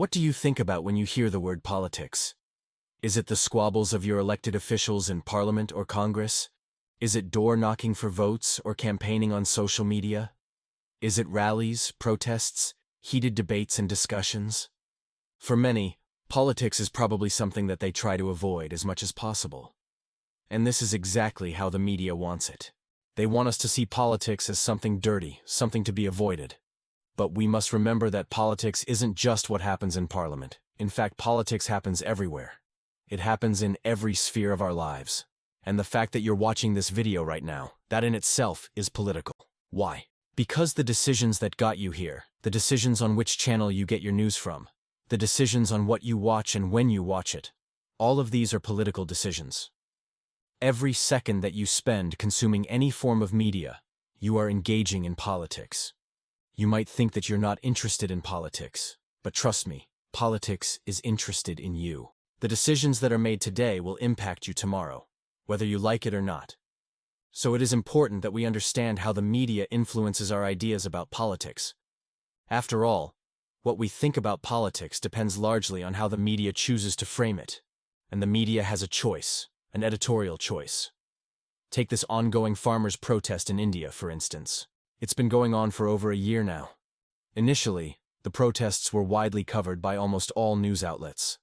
What do you think about when you hear the word politics? Is it the squabbles of your elected officials in Parliament or Congress? Is it door-knocking for votes or campaigning on social media? Is it rallies, protests, heated debates and discussions? For many, politics is probably something that they try to avoid as much as possible. And this is exactly how the media wants it. They want us to see politics as something dirty, something to be avoided. But we must remember that politics isn't just what happens in Parliament. In fact, politics happens everywhere. It happens in every sphere of our lives. And the fact that you're watching this video right now, that in itself is political. Why? Because the decisions that got you here, the decisions on which channel you get your news from, the decisions on what you watch and when you watch it, all of these are political decisions. Every second that you spend consuming any form of media, you are engaging in politics. You might think that you're not interested in politics, but trust me, politics is interested in you. The decisions that are made today will impact you tomorrow, whether you like it or not. So it is important that we understand how the media influences our ideas about politics. After all, what we think about politics depends largely on how the media chooses to frame it. And the media has a choice, an editorial choice. Take this ongoing farmers' protest in India, for instance. It's been going on for over a year now. Initially, the protests were widely covered by almost all news outlets.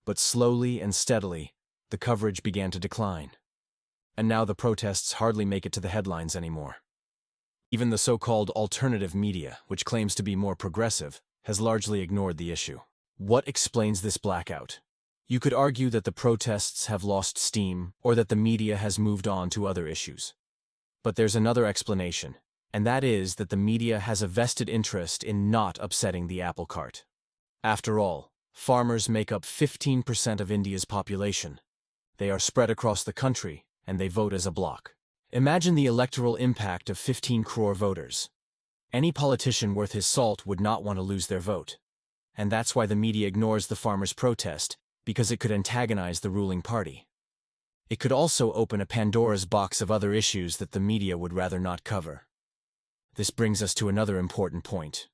But slowly and steadily, the coverage began to decline. And now the protests hardly make it to the headlines anymore. Even the so-called alternative media, which claims to be more progressive, has largely ignored the issue. What explains this blackout? You could argue that the protests have lost steam, or that the media has moved on to other issues. But there's another explanation, and that is that the media has a vested interest in not upsetting the apple cart. After all, farmers make up 15% of India's population. They are spread across the country, and they vote as a bloc. Imagine the electoral impact of 15 crore voters. Any politician worth his salt would not want to lose their vote. And that's why the media ignores the farmers' protest, because it could antagonize the ruling party. It could also open a Pandora's box of other issues that the media would rather not cover. This brings us to another important point.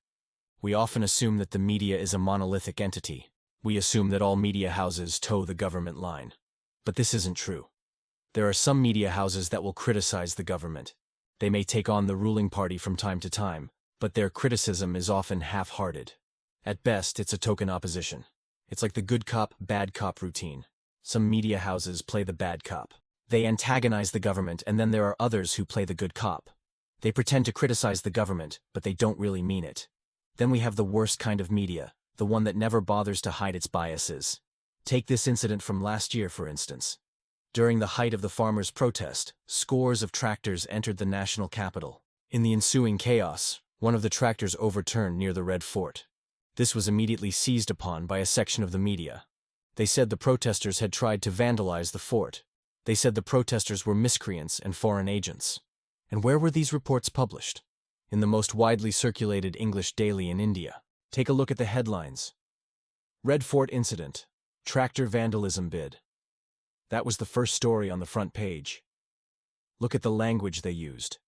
We often assume that the media is a monolithic entity. We assume that all media houses toe the government line. But this isn't true. There are some media houses that will criticize the government. They may take on the ruling party from time to time, but their criticism is often half-hearted. At best, it's a token opposition. It's like the good cop, bad cop routine. Some media houses play the bad cop. They antagonize the government, and then there are others who play the good cop. They pretend to criticize the government, but they don't really mean it. Then we have the worst kind of media, the one that never bothers to hide its biases. Take this incident from last year, for instance. During the height of the farmers' protest, scores of tractors entered the national capital. In the ensuing chaos, one of the tractors overturned near the Red Fort. This was immediately seized upon by a section of the media. They said the protesters had tried to vandalize the fort. They said the protesters were miscreants and foreign agents. And where were these reports published? In the most widely circulated English daily in India. Take a look at the headlines. Red Fort Incident. Tractor Vandalism Bid. That was the first story on the front page. Look at the language they used.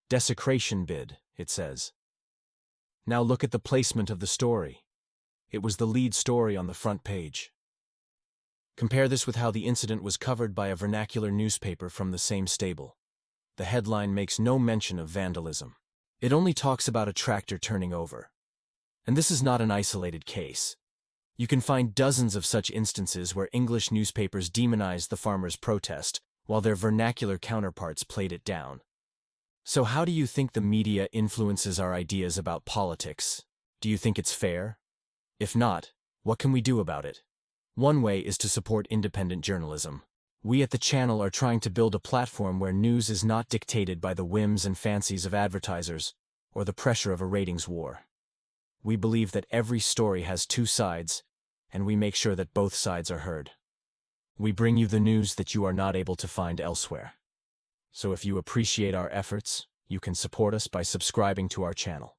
Desecration bid, it says. Now look at the placement of the story. It was the lead story on the front page. Compare this with how the incident was covered by a vernacular newspaper from the same stable. The headline makes no mention of vandalism. It only talks about a tractor turning over. And this is not an isolated case. You can find dozens of such instances where English newspapers demonized the farmers' protest, while their vernacular counterparts played it down. So how do you think the media influences our ideas about politics? Do you think it's fair? If not, what can we do about it? One way is to support independent journalism. We at the channel are trying to build a platform where news is not dictated by the whims and fancies of advertisers or the pressure of a ratings war. We believe that every story has two sides, and we make sure that both sides are heard. We bring you the news that you are not able to find elsewhere. So if you appreciate our efforts, you can support us by subscribing to our channel.